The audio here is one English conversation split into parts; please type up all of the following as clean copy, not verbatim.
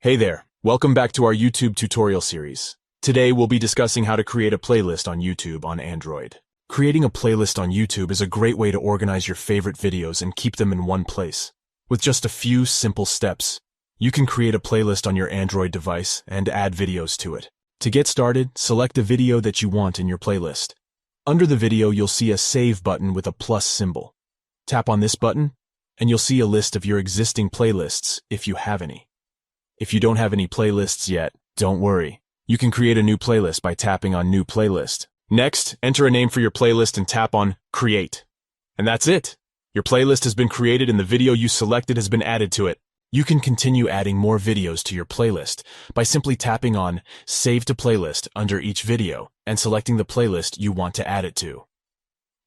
Hey there, welcome back to our YouTube tutorial series. Today we'll be discussing how to create a playlist on YouTube on Android. Creating a playlist on YouTube is a great way to organize your favorite videos and keep them in one place. With just a few simple steps, you can create a playlist on your Android device and add videos to it. To get started, select the video that you want in your playlist. Under the video, you'll see a Save button with a plus symbol. Tap on this button, and you'll see a list of your existing playlists if you have any. If you don't have any playlists yet, don't worry. You can create a new playlist by tapping on New Playlist. Next, enter a name for your playlist and tap on Create. And that's it. Your playlist has been created and the video you selected has been added to it. You can continue adding more videos to your playlist by simply tapping on Save to Playlist under each video and selecting the playlist you want to add it to.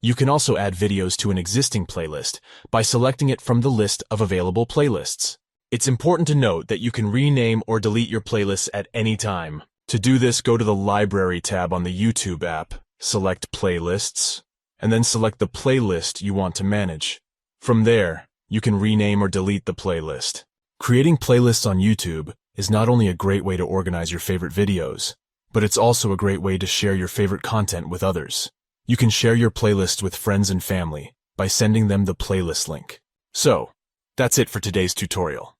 You can also add videos to an existing playlist by selecting it from the list of available playlists. It's important to note that you can rename or delete your playlists at any time. To do this, go to the Library tab on the YouTube app, select Playlists, and then select the playlist you want to manage. From there, you can rename or delete the playlist. Creating playlists on YouTube is not only a great way to organize your favorite videos, but it's also a great way to share your favorite content with others. You can share your playlists with friends and family by sending them the playlist link. So, that's it for today's tutorial.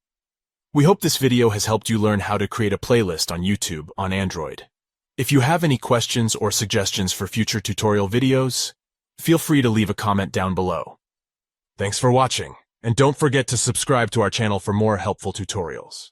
We hope this video has helped you learn how to create a playlist on YouTube on Android. If you have any questions or suggestions for future tutorial videos, feel free to leave a comment down below. Thanks for watching, and don't forget to subscribe to our channel for more helpful tutorials.